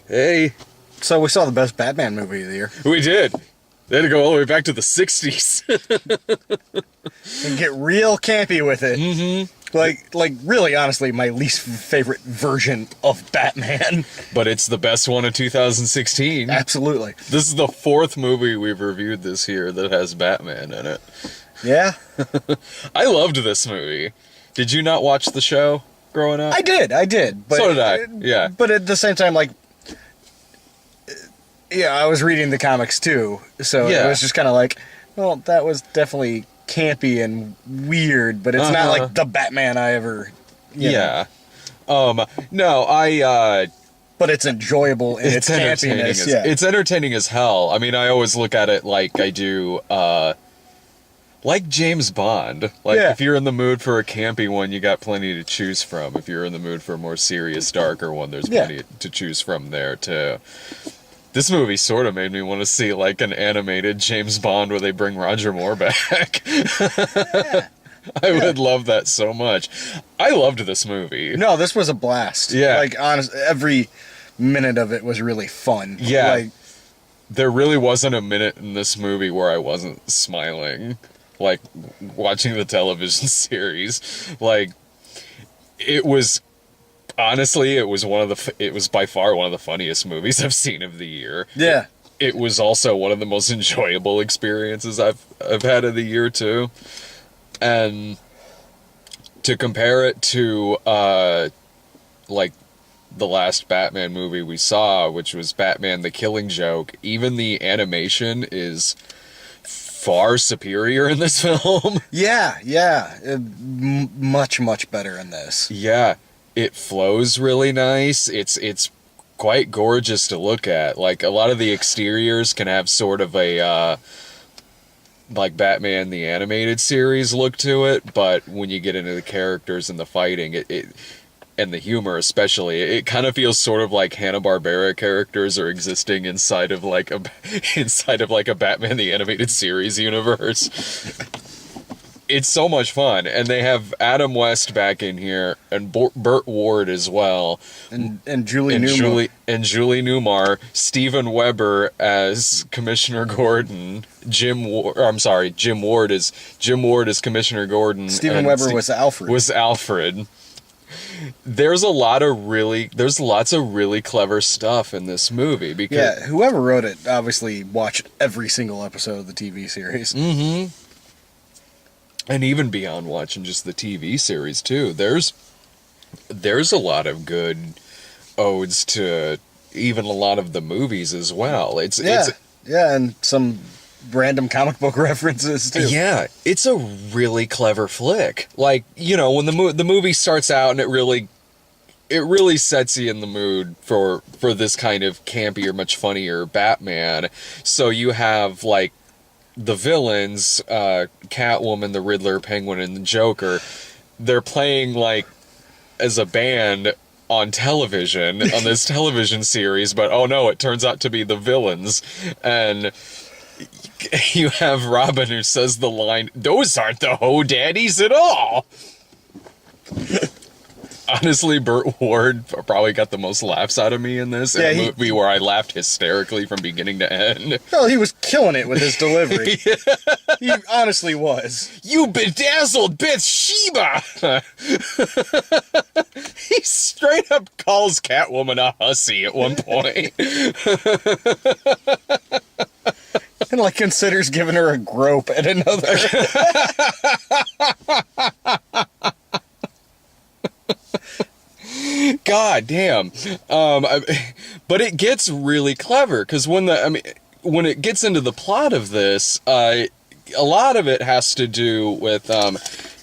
Hey, So we saw the best Batman movie of the year. we did. They had to go all the way back to the 60s. And get real campy with it. Mm-hmm. Like really, honestly, my least favorite version of Batman. But it's the best one of 2016. Absolutely. This is the fourth movie we've reviewed this year that has Batman in it. Yeah, I loved this movie. Did you not watch the show growing up? I did. But, So did I, yeah. But at the same time, like, yeah, I was reading the comics too. So Yeah. it was just kind of like, well, that was definitely campy and weird, but it's not like the Batman I ever, you know. Yeah. No, But it's enjoyable in its entertaining campiness. as, it's entertaining as hell. I mean, I always look at it like I do, like James Bond. Like, Yeah. if you're in the mood for a campy one, you got plenty to choose from. If you're in the mood for a more serious, darker one, there's plenty to choose from there, too. This movie sort of made me want to see, like, an animated James Bond where they bring Roger Moore back. I would love that so much. I loved this movie. No, this was a blast. Yeah. Like, honest, every minute of it was really fun. Yeah. Like, There really wasn't a minute in this movie where I wasn't smiling, like, watching the television series. Like, it was, honestly, it was it was by far one of the funniest movies I've seen of the year. yeah. It was also one of the most enjoyable experiences I've had of the year, too. And to compare it to, like, the last Batman movie we saw, which was Batman the Killing Joke, even the animation is far superior in this film. Yeah. Much, much better in this. Yeah, it flows really nice. It's quite gorgeous to look at. Like, a lot of the exteriors can have sort of a like Batman the Animated Series look to it, but when you get into the characters and the fighting, it and the humor especially, it kind of feels sort of like Hanna-Barbera characters are existing inside of like a Batman the Animated Series universe. It's so much fun, and they have Adam West back in here, and Burt Ward as well, And Julie Newmar. Julie Newmar, Steven Weber as Commissioner Gordon, Jim Ward is Commissioner Gordon. Steven Weber was Alfred. There's lots of really clever stuff in this movie because Yeah, whoever wrote it obviously watched every single episode of the TV series. Mm-hmm. And even beyond watching just the TV series too, there's a lot of good odes to even a lot of the movies as well. Yeah, and some random comic book references too. Yeah, it's a really clever flick. Like, you know, when the movie starts out and it really sets you in the mood for this kind of campier, much funnier Batman. So you have like the villains, Catwoman, the Riddler, Penguin, and the Joker. They're playing like as a band on television on this television series, but oh no, it turns out to be the villains. And you have Robin who says the line, "Those aren't the Ho Daddies at all." Honestly, Burt Ward probably got the most laughs out of me in this. Yeah, in a movie where I laughed hysterically from beginning to end. Well, he was killing it with his delivery. He honestly was. "You bedazzled Bathsheba!" He straight up calls Catwoman a hussy at one point. And like considers giving her a grope at another. God damn. But it gets really clever because when it gets into the plot of this, a lot of it has to do with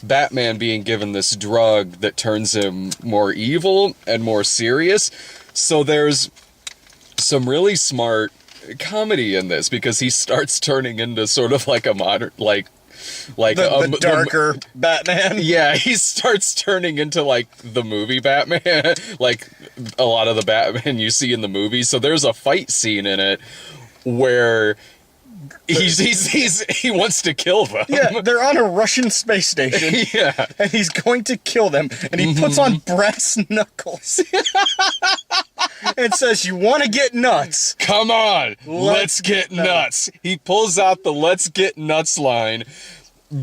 Batman being given this drug that turns him more evil and more serious. So there's some really smart comedy in this because he starts turning into sort of like a modern, like the darker Batman. Yeah, he starts turning into like the movie Batman, like a lot of the Batman you see in the movie. So there's a fight scene in it where he wants to kill them. Yeah, they're on a Russian space station. Yeah, And he's going to kill them, and he puts on brass knuckles. and says, "You want to get nuts? Come on, let's get nuts." He pulls out the "let's get nuts" line,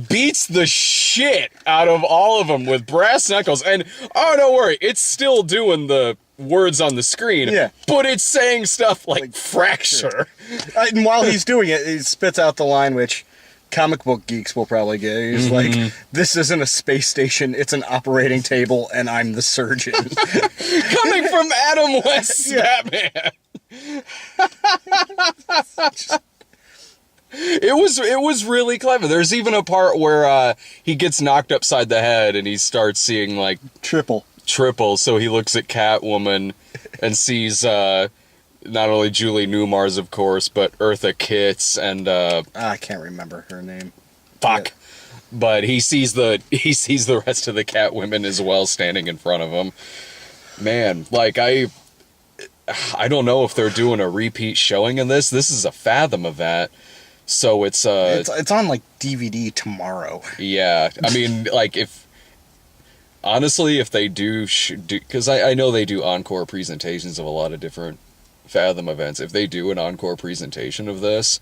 beats the shit out of all of them with brass knuckles, and oh, don't worry, it's still doing the words on the screen, but it's saying stuff like fracture. And while he's doing it, he spits out the line which comic book geeks will probably get. He's like, "This isn't a space station, it's an operating table, and I'm the surgeon." Coming from Adam West's Batman. It was really clever. There's even a part where he gets knocked upside the head and he starts seeing like triple. So he looks at Catwoman and sees not only Julie Newmars, of course, but Eartha Kitt and I can't remember her name. Fuck. Yeah. But he sees the rest of the Catwomen as well standing in front of him. Man, like I don't know if they're doing a repeat showing of this. This is a Fathom event. So it's on like DVD tomorrow. Yeah. I mean, like if they do because I know they do encore presentations of a lot of different Fathom events. If they do an encore presentation of this,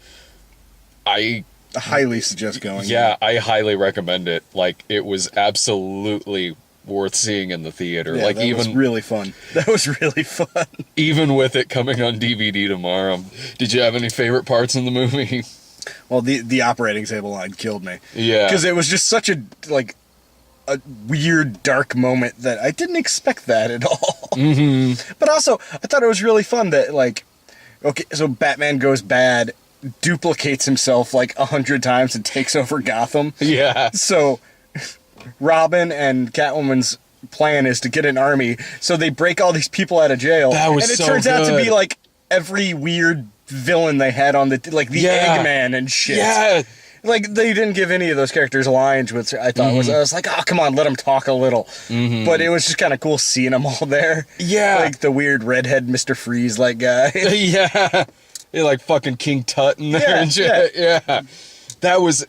I highly suggest going. Yeah, I highly recommend it. Like, it was absolutely worth seeing in the theater. Yeah, like, that was really fun. That was really fun. Even with it coming on DVD tomorrow. Did you have any favorite parts in the movie? Well, the operating table line killed me. Yeah, because it was just such a weird, dark moment that I didn't expect that at all. Mm-hmm. But also, I thought it was really fun that, like, okay, so Batman goes bad, duplicates himself like 100 times and takes over Gotham. Yeah. So Robin and Catwoman's plan is to get an army, so they break all these people out of jail. That was and it so turns out to good. be like every weird villain they had on the Eggman and shit. Yeah. Like, they didn't give any of those characters lines, which I thought I was like, oh, come on, let them talk a little. Mm-hmm. But it was just kind of cool seeing them all there. Yeah. Like the weird redhead Mr. Freeze-like guy. Yeah. Like fucking King Tut in there and shit. Yeah. That was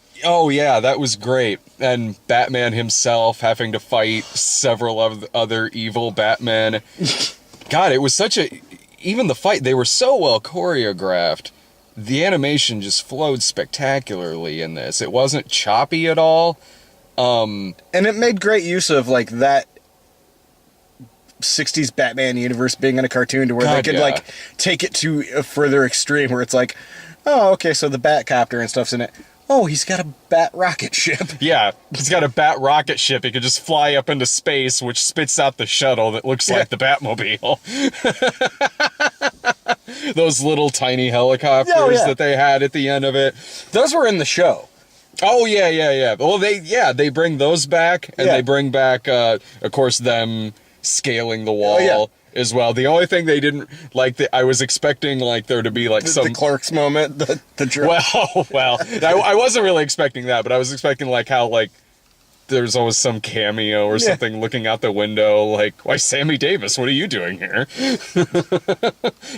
great. And Batman himself having to fight several of the other evil Batmen. God, it was even the fight, they were so well choreographed. The animation just flowed spectacularly in this. It wasn't choppy at all. And it made great use of, like, that 60s Batman universe being in a cartoon to where they could, like, take it to a further extreme where it's like, oh, okay, so the Batcopter and stuff's in it. Oh, he's got a bat rocket ship. Yeah, he's got a bat rocket ship. He could just fly up into space, which spits out the shuttle that looks like the Batmobile. Those little tiny helicopters that they had at the end of it. Those were in the show. Oh, yeah. Well, they bring those back, and they bring back, of course, them scaling the wall as well. The only thing they didn't, like, I was expecting, like, there to be, like, the Clerks moment, the drop. Well, I wasn't really expecting that, but I was expecting, like, how, like, there's always some cameo or something looking out the window, like, why, Sammy Davis, what are you doing here?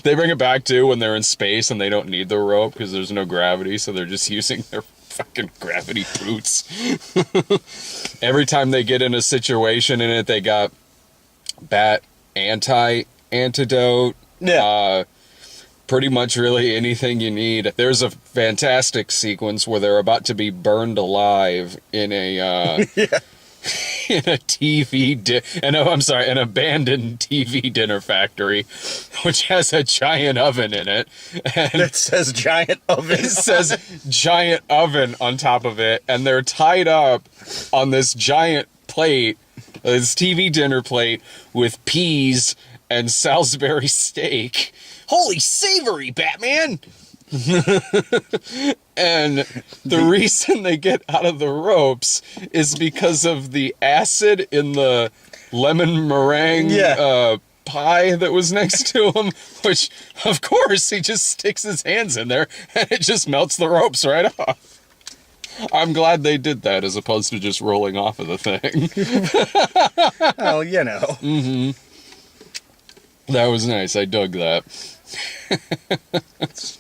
They bring it back, too, when they're in space and they don't need the rope because there's no gravity, so they're just using their fucking gravity boots. Every time they get in a situation in it, they got bat antidote. Yeah. Pretty much really anything you need. There's a fantastic sequence where they're about to be burned alive in a in a an abandoned TV dinner factory, which has a giant oven in it. And it says giant oven. It says giant oven on top of it, and they're tied up on this giant plate, this TV dinner plate with peas and Salisbury steak. Holy savory, Batman! And the reason they get out of the ropes is because of the acid in the lemon meringue pie that was next to him, which, of course, he just sticks his hands in there and it just melts the ropes right off. I'm glad they did that as opposed to just rolling off of the thing. Oh, you know. Mm-hmm. That was nice. I dug that.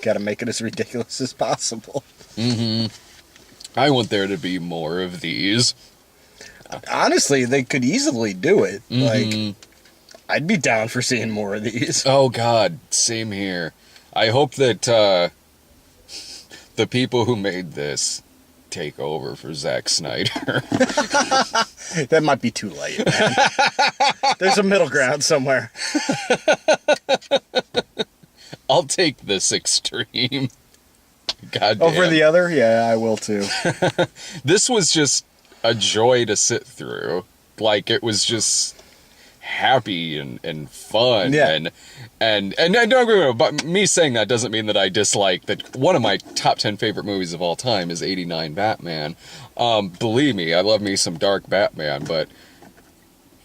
Got to make it as ridiculous as possible. Mm-hmm. I want there to be more of these. Honestly, they could easily do it. Mm-hmm. Like, I'd be down for seeing more of these. Oh God, same here. I hope that the people who made this take over for Zack Snyder. That might be too late, man. There's a middle ground somewhere. I'll take this extreme. God damn. Over the other? Yeah, I will too. This was just a joy to sit through. Like, it was just happy and fun. Yeah. And don't get me wrong, but me saying that doesn't mean that I dislike that. One of my top 10 favorite movies of all time is 89 Batman. Believe me, I love me some dark Batman, but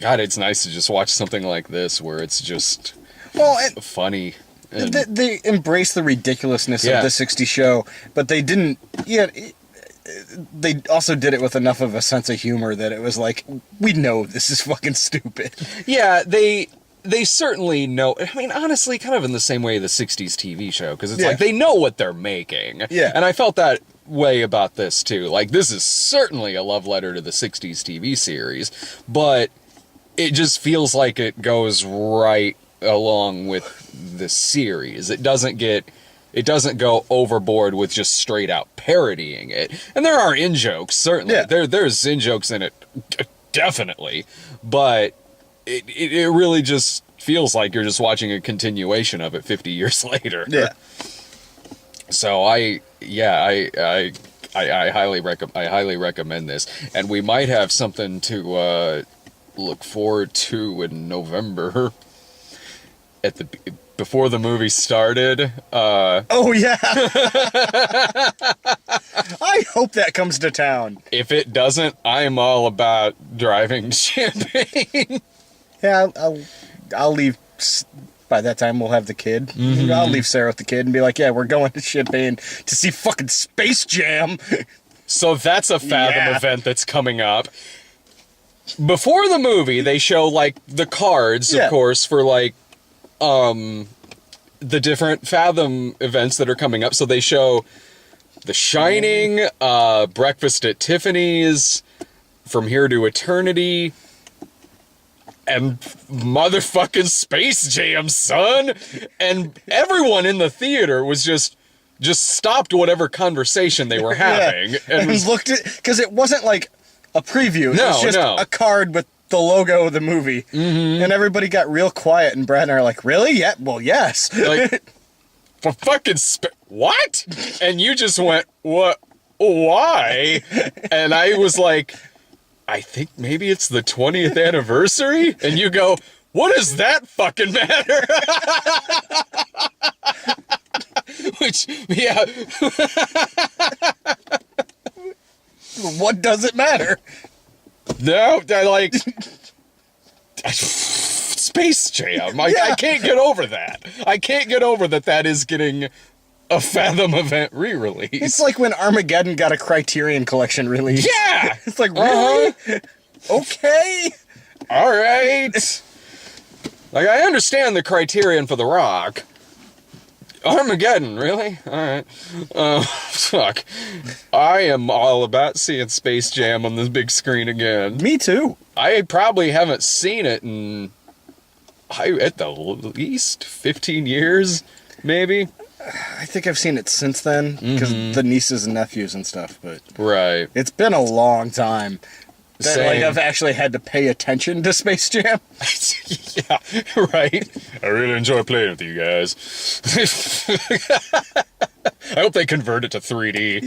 God, it's nice to just watch something like this where it's just funny. And They embrace the ridiculousness of the 60s show, but they didn't. Yeah, they also did it with enough of a sense of humor that it was like, we know this is fucking stupid. yeah, they certainly know. I mean, honestly, kind of in the same way the 60s TV show, because it's like they know what they're making. Yeah. And I felt that way about this too. Like, this is certainly a love letter to the 60s TV series, but it just feels like it goes right along with the series. It doesn't go overboard with just straight out parodying it. And there are in-jokes, certainly. Yeah. There's in-jokes in it, definitely. But it really just feels like you're just watching a continuation of it 50 years later. Yeah. So I highly recommend this. And we might have something to look forward to in November. Before the movie started. Oh, yeah. I hope that comes to town. If it doesn't, I'm all about driving champagne. Yeah, I'll leave. By that time, we'll have the kid. Mm-hmm. I'll leave Sarah with the kid and be like, yeah, we're going to Champagne to see fucking Space Jam. So that's a Fathom event that's coming up. Before the movie, they show, like, the cards, of course, for, like, the different Fathom events that are coming up. So they show The Shining, Breakfast at Tiffany's, From Here to Eternity, and motherfucking Space Jam, son! And everyone in the theater was just stopped whatever conversation they were having. And looked at, because it wasn't like a preview. It was just a card with the logo of the movie. Mm-hmm. And everybody got real quiet, and Brad and I are like, really? Yeah, well, yes. Like, for fucking what? And you just went, what? Why? And I was like, I think maybe it's the 20th anniversary? And you go, what does that fucking matter? Which, yeah. What does it matter? No, I like Space Jam. I can't get over that. I can't get over that is getting a Fathom event re-release. It's like when Armageddon got a Criterion Collection release. Yeah! It's like, really? Okay. All right. Like, I understand the Criterion for The Rock. Armageddon, really? Alright. Fuck. I am all about seeing Space Jam on this big screen again. Me too. I probably haven't seen it in, at the least 15 years, maybe. I think I've seen it since then, because the nieces and nephews and stuff, but... Right. It's been a long time. That, Same. like, I've actually had to pay attention to Space Jam. Yeah, right. I really enjoy playing with you guys. I hope they convert it to 3D.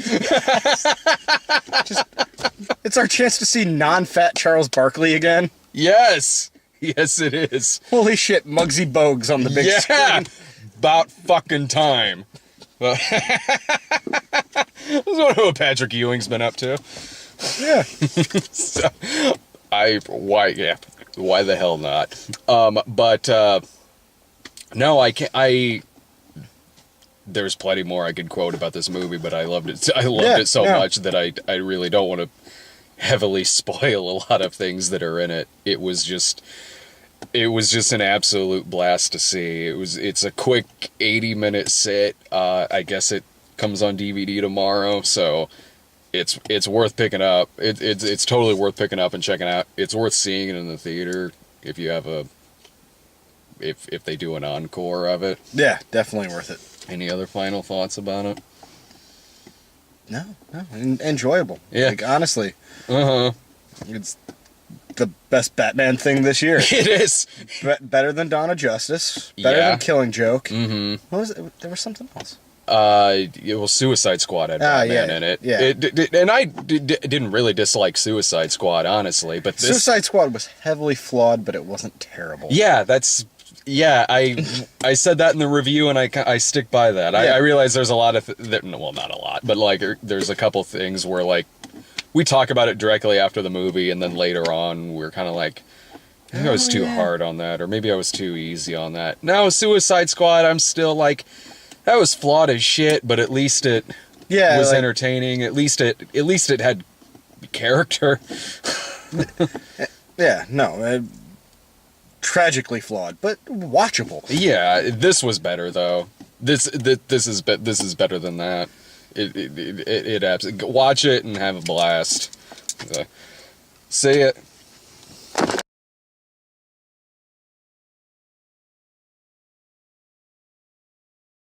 It's our chance to see non-fat Charles Barkley again. Yes. Yes, it is. Holy shit, Muggsy Bogues on the big screen. About fucking time. Well, I wonder what Patrick Ewing's been up to. Yeah. So, why the hell not? But no, I can't. There's plenty more I could quote about this movie, but I loved it. I loved it so much that I really don't want to heavily spoil a lot of things that are in it. It was just an absolute blast to see. It's a quick 80-minute sit. I guess it comes on DVD tomorrow, so it's worth picking up. It's totally worth picking up and checking out. It's worth seeing it in the theater if you have a if they do an encore of it. Yeah, definitely worth it. Any other final thoughts about it? No, enjoyable. Yeah. Like, honestly, Uh-huh. it's the best Batman thing this year. It is. Better than Dawn of Justice. Better Yeah. than Killing Joke. Mm-hmm. What was it? There was something else. Suicide Squad had Ah, Batman yeah, in it. yeah. And I didn't really dislike Suicide Squad, honestly, but this... Suicide Squad was heavily flawed, but it wasn't terrible. Yeah, I said that in the review, and I stick by that. Yeah. I realize there's a lot of well, not a lot, but like there's a couple things where like we talk about it directly after the movie, and then later on we're kind of like, maybe I was too hard on that, or maybe I was too easy on that. Now Suicide Squad, I'm still like, that was flawed as shit, but at least it was like, entertaining. At least it had character. Yeah, no, tragically flawed, but watchable. Yeah, this was better though. This is better than that. It absolutely, watch it and have a blast. See it.